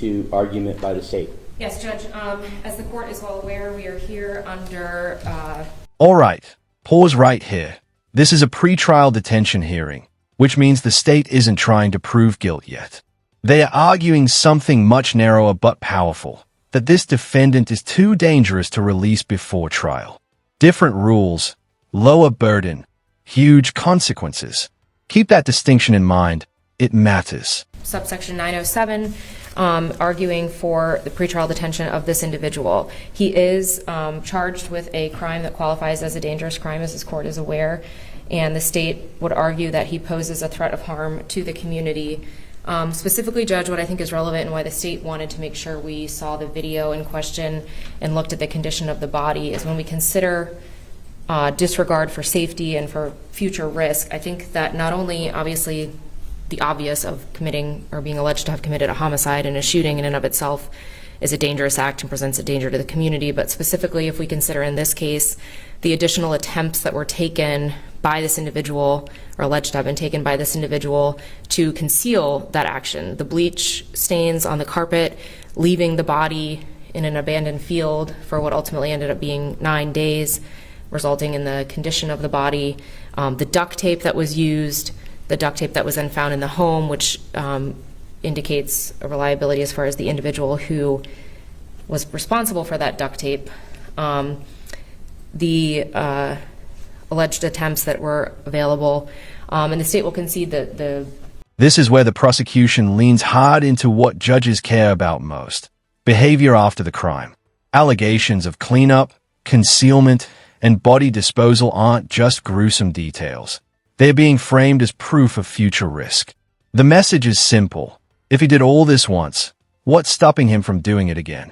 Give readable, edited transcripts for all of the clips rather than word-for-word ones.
to argument by the state. Yes, Judge. As the court is well aware, we are here under... All right. Pause right here. This is a pre-trial detention hearing, which means the state isn't trying to prove guilt yet. They are arguing something much narrower but powerful, that this defendant is too dangerous to release before trial. Different rules, lower burden, huge consequences. Keep that distinction in mind. It matters. Subsection 907, arguing for the pretrial detention of this individual. He is charged with a crime that qualifies as a dangerous crime, as this court is aware, and the state would argue that he poses a threat of harm to the community. Specifically, Judge, what I think is relevant and why the state wanted to make sure we saw the video in question and looked at the condition of the body is when we consider disregard for safety and for future risk. I think that not only, obviously, the obvious of committing or being alleged to have committed a homicide and a shooting in and of itself is a dangerous act and presents a danger to the community, but specifically if we consider in this case the additional attempts that were taken by this individual or alleged to have been taken by this individual to conceal that action. The bleach stains on the carpet, leaving the body in an abandoned field for what ultimately ended up being 9 days, resulting in the condition of the body. The duct tape that was used, the duct tape that was then found in the home, which indicates a reliability as far as the individual who was responsible for that duct tape. The alleged attempts that were available, and the state will concede that This is where the prosecution leans hard into what judges care about most: behavior after the crime. Allegations of cleanup, concealment, and body disposal aren't just gruesome details. They're being framed as proof of future risk. The message is simple. If he did all this once, what's stopping him from doing it again?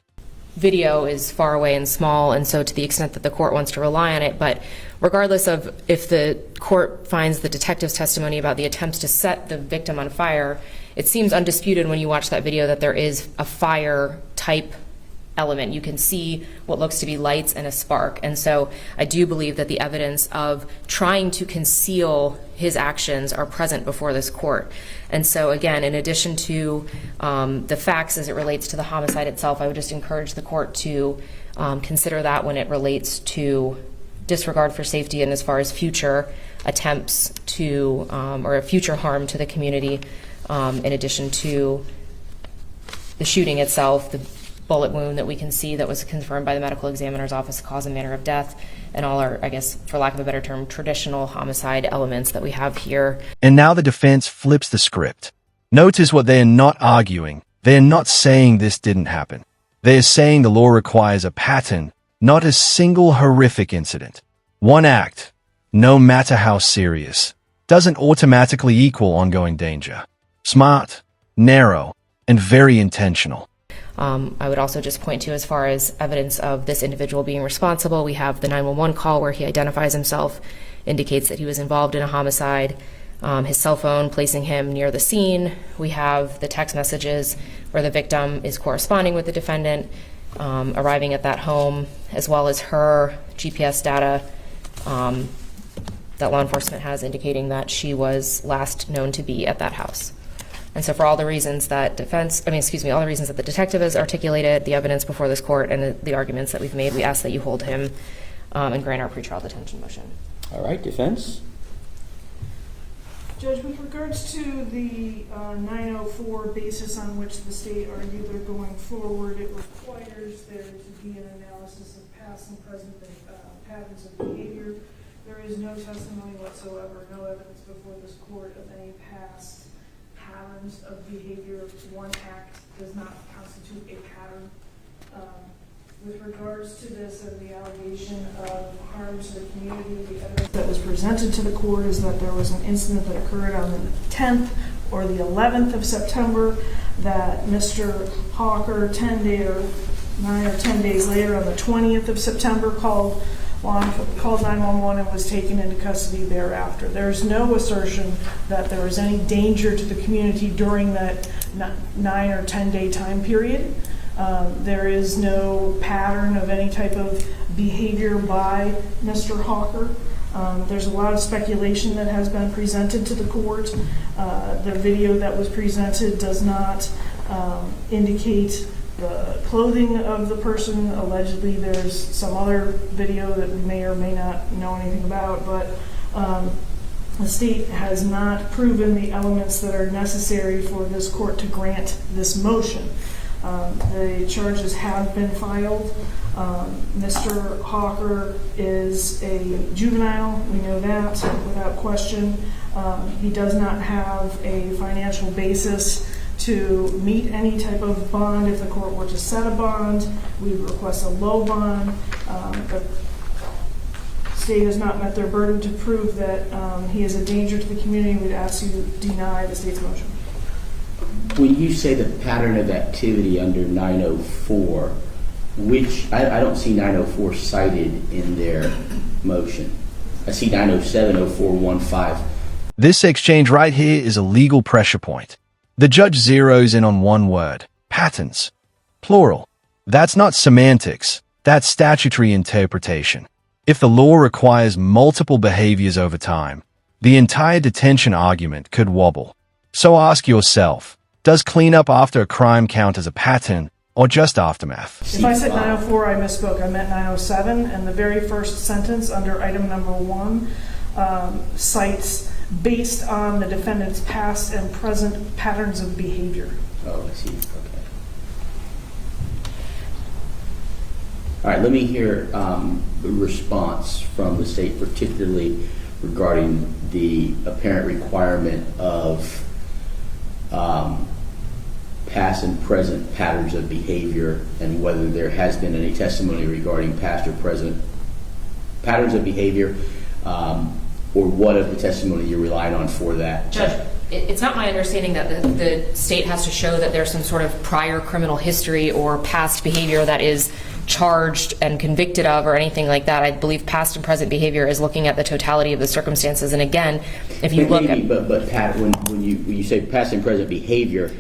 Video is far away and small, and so to the extent that the court wants to rely on it, but regardless of if the court finds the detective's testimony about the attempts to set the victim on fire, it seems undisputed when you watch that video that there is a fire type element. You can see what looks to be lights and a spark, and so I do believe that the evidence of trying to conceal his actions are present before this court. And so again, in addition to the facts as it relates to the homicide itself, I would just encourage the court to consider that when it relates to disregard for safety and as far as future attempts to or a future harm to the community, in addition to the shooting itself, the bullet wound that we can see that was confirmed by the medical examiner's office, cause and manner of death, and all our, I guess, for lack of a better term, traditional homicide elements that we have here. And now the defense flips the script. Notice what they are not arguing. They are not saying this didn't happen. They are saying the law requires a pattern, not a single horrific incident. One act, no matter how serious, doesn't automatically equal ongoing danger. Smart, narrow, and very intentional. I would also just point to, as far as evidence of this individual being responsible, we have the 911 call where he identifies himself, indicates that he was involved in a homicide, his cell phone placing him near the scene. We have the text messages where the victim is corresponding with the defendant, arriving at that home, as well as her GPS data that law enforcement has indicating that she was last known to be at that house. And so for all the reasons that all the reasons that the detective has articulated, the evidence before this court, and the arguments that we've made, we ask that you hold him and grant our pretrial detention motion. All right, defense? Judge, with regards to the 904 basis on which the state argued they're going forward, it requires there to be an analysis of past and present patterns of behavior. There is no testimony whatsoever, no evidence before this court of any past patterns of behavior. One act does not constitute a pattern. With regards to this and the allegation of harm to the community, the evidence that was presented to the court is that there was an incident that occurred on the 10th or the 11th of September that Mr. Hawker, 9 or 10 days later on the 20th of September, called 911 and was taken into custody thereafter. There's no assertion that there was any danger to the community during that 9 or 10 day time period. There is no pattern of any type of behavior by Mr. Hawker. There's a lot of speculation that has been presented to the court. The video that was presented does not indicate the clothing of the person. Allegedly, there's some other video that we may or may not know anything about, but the state has not proven the elements that are necessary for this court to grant this motion. The charges have been filed. Mr. Hawker is a juvenile. We know that without question. He does not have a financial basis to meet any type of bond. If the court were to set a bond, we would request a low bond. The state has not met their burden to prove that he is a danger to the community. We'd ask you to deny the state's motion. When you say the pattern of activity under 904, which I don't see 904 cited in their motion. I see 907, 0415. This exchange right here is a legal pressure point. The judge zeroes in on one word, patterns. Plural. That's not semantics. That's statutory interpretation. If the law requires multiple behaviors over time, the entire detention argument could wobble. So ask yourself, does cleanup after a crime count as a pattern or just aftermath? If I said 904, I misspoke. I meant 907, and the very first sentence under item number 1 cites based on the defendant's past and present patterns of behavior. Oh, I see. Okay. All right, let me hear a response from the state, particularly regarding the apparent requirement of past and present patterns of behavior, and whether there has been any testimony regarding past or present patterns of behavior, or what of the testimony you're relying on for that. Judge, it's not my understanding that the state has to show that there's some sort of prior criminal history or past behavior that is charged and convicted of or anything like that. I believe past and present behavior is looking at the totality of the circumstances. And again, if you look at... But Pat, when you say past and present behavior,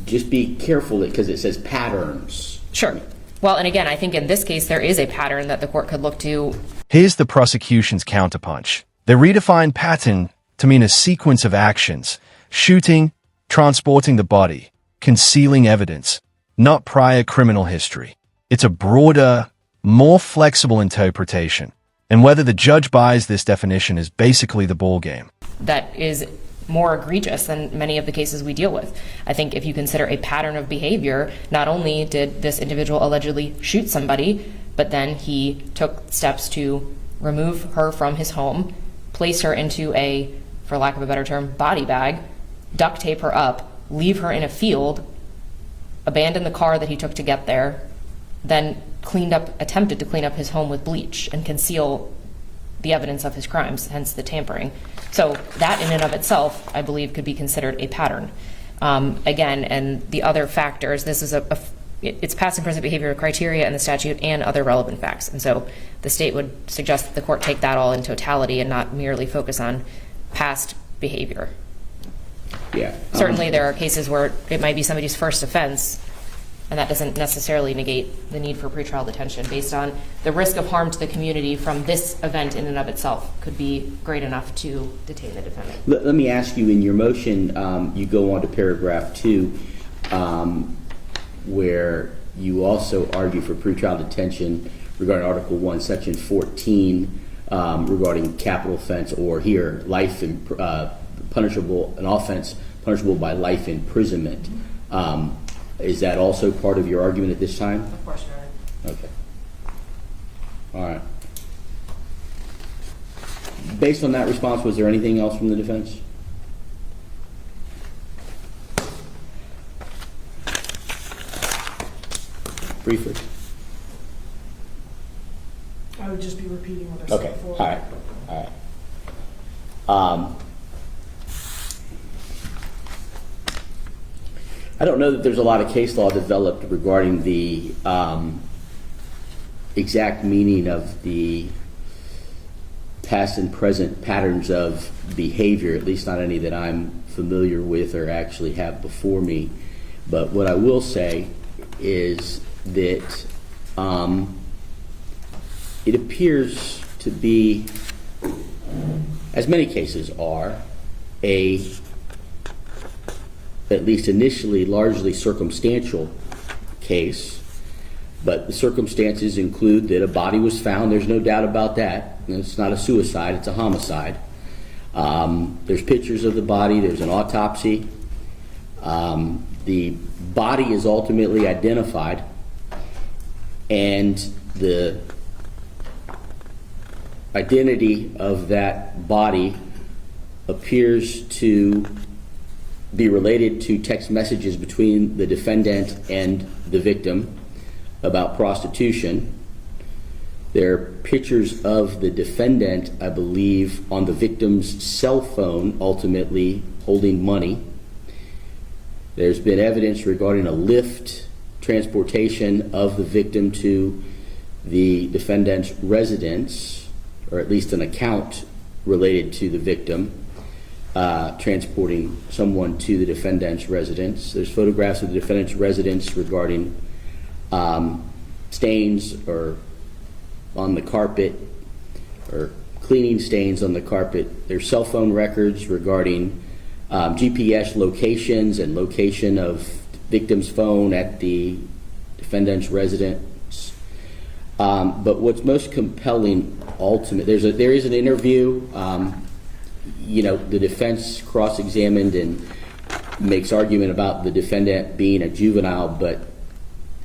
just be careful because it says patterns. Sure. Well, and again, I think in this case, there is a pattern that the court could look to. Here's the prosecution's counterpunch. They redefine pattern to mean a sequence of actions: shooting, transporting the body, concealing evidence, not prior criminal history. It's a broader, more flexible interpretation, and whether the judge buys this definition is basically the ballgame. That is more egregious than many of the cases we deal with. I think if you consider a pattern of behavior, not only did this individual allegedly shoot somebody, but then he took steps to remove her from his home, place her into a, for lack of a better term, body bag, duct tape her up, leave her in a field, abandon the car that he took to get there, then attempted to clean up his home with bleach and conceal the evidence of his crimes, hence the tampering. So that in and of itself, I believe, could be considered a pattern. Again, and the other factors, this is it's past and present behavior criteria in the statute and other relevant facts. And so the state would suggest that the court take that all in totality and not merely focus on past behavior. Yeah. Certainly there are cases where it might be somebody's first offense, and that doesn't necessarily negate the need for pretrial detention based on the risk of harm to the community from this event in and of itself could be great enough to detain the defendant. Let me ask you, in your motion, you go on to paragraph 2, where you also argue for pretrial detention regarding Article 1, Section 14, regarding capital offense, or here, life in, punishable, an offense punishable by life imprisonment. Is that also part of your argument at this time? Of course, Your Honor. Okay. All right. Based on that response, was there anything else from the defense? Briefly. I would just be repeating what I said Okay. before. All right. I don't know that there's a lot of case law developed regarding the exact meaning of the past and present patterns of behavior, at least not any that I'm familiar with or actually have before me. But what I will say is that it appears to be, as many cases are, at least initially, largely circumstantial case. But the circumstances include that a body was found. There's no doubt about that. It's not a suicide. It's a homicide. There's pictures of the body. There's an autopsy. The body is ultimately identified. And the identity of that body appears to be related to text messages between the defendant and the victim about prostitution. There are pictures of the defendant, I believe, on the victim's cell phone, ultimately holding money. There's been evidence regarding a Lyft transportation of the victim to the defendant's residence, or at least an account related to the victim, transporting someone to the defendant's residence. There's photographs of the defendant's residence regarding stains or on the carpet, or cleaning stains on the carpet. There's cell phone records regarding GPS locations and location of victim's phone at the defendant's residence. But what's most compelling, there is an interview. The defense cross-examined and makes argument about the defendant being a juvenile, but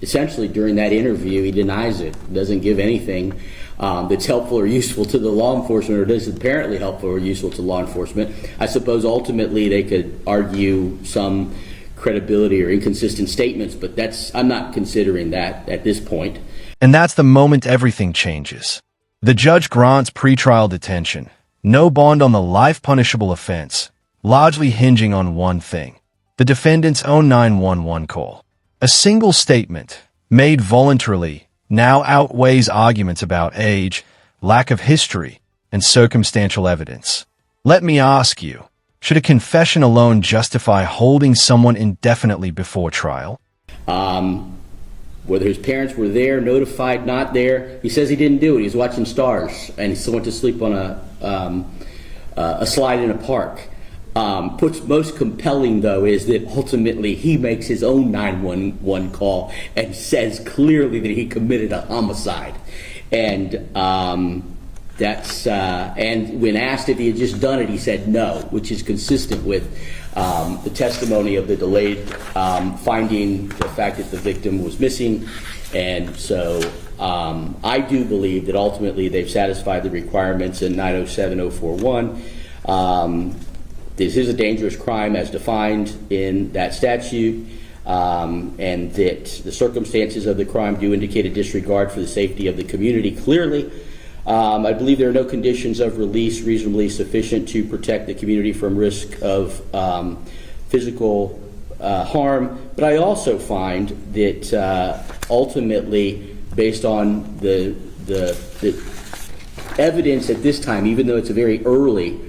essentially during that interview he denies it, doesn't give anything that's helpful or useful to the law enforcement, or is apparently helpful or useful to law enforcement. I suppose ultimately they could argue some credibility or inconsistent statements, but I'm not considering that at this point. And that's the moment everything changes. The judge grants pretrial detention, no bond on the life punishable offense, largely hinging on one thing: the defendant's own 911 call. A single statement, made voluntarily, now outweighs arguments about age, lack of history, and circumstantial evidence. Let me ask you, should a confession alone justify holding someone indefinitely before trial? Whether his parents were there, notified, not there, he says he didn't do it. He was watching stars, and he still went to sleep on a slide in a park. What's most compelling, though, is that ultimately he makes his own 911 call and says clearly that he committed a homicide. And and when asked if he had just done it, he said no, which is consistent with the testimony of the delayed finding the fact that the victim was missing. And so I do believe that ultimately they've satisfied the requirements in 907-041. This is a dangerous crime as defined in that statute, and that the circumstances of the crime do indicate a disregard for the safety of the community clearly. I believe there are no conditions of release reasonably sufficient to protect the community from risk of physical harm. But I also find that ultimately, based on the evidence at this time, even though it's a very early,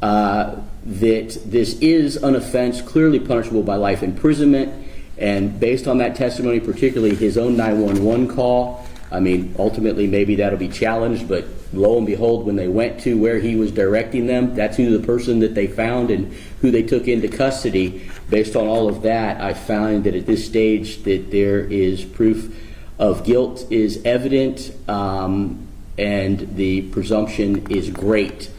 that this is an offense clearly punishable by life imprisonment, and based on that testimony, particularly his own 911 call, I mean, ultimately maybe that'll be challenged, but lo and behold, when they went to where he was directing them, that's who the person that they found and who they took into custody. Based on all of that, I find that at this stage that there is proof of guilt is evident, and the presumption is great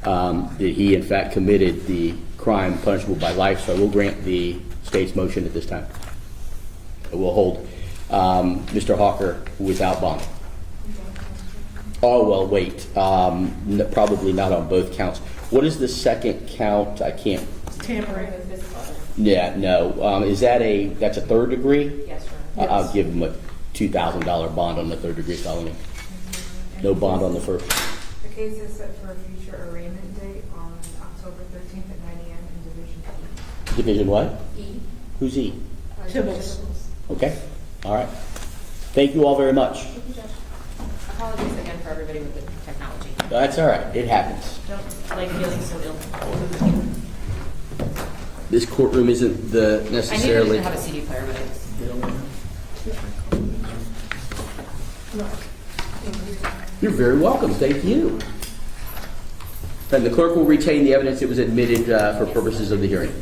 that he in fact committed the crime punishable by life. So I will grant the state's motion at this time. I will hold Mr. Hawker without bond. Oh, well, wait. Probably not on both counts. What is the second count? I can't. Tampering. Yeah, no. That's a third degree? Yes, sir. I'll give him a $2,000 bond on the third degree felony. No bond on the first. The case is set for a future arraignment date on October 13th at 9 a.m. in Division E. Division what? E. Who's E? Tibbles. Okay. All right. Thank you all very much. Thank you, Judge. Apologies again for everybody with the technology. That's all right. It happens. Don't like feeling so ill. This courtroom isn't the I knew necessarily. we didn't have a CD player, but I just... You're very welcome. Thank you. And the clerk will retain the evidence that was admitted for purposes of the hearing.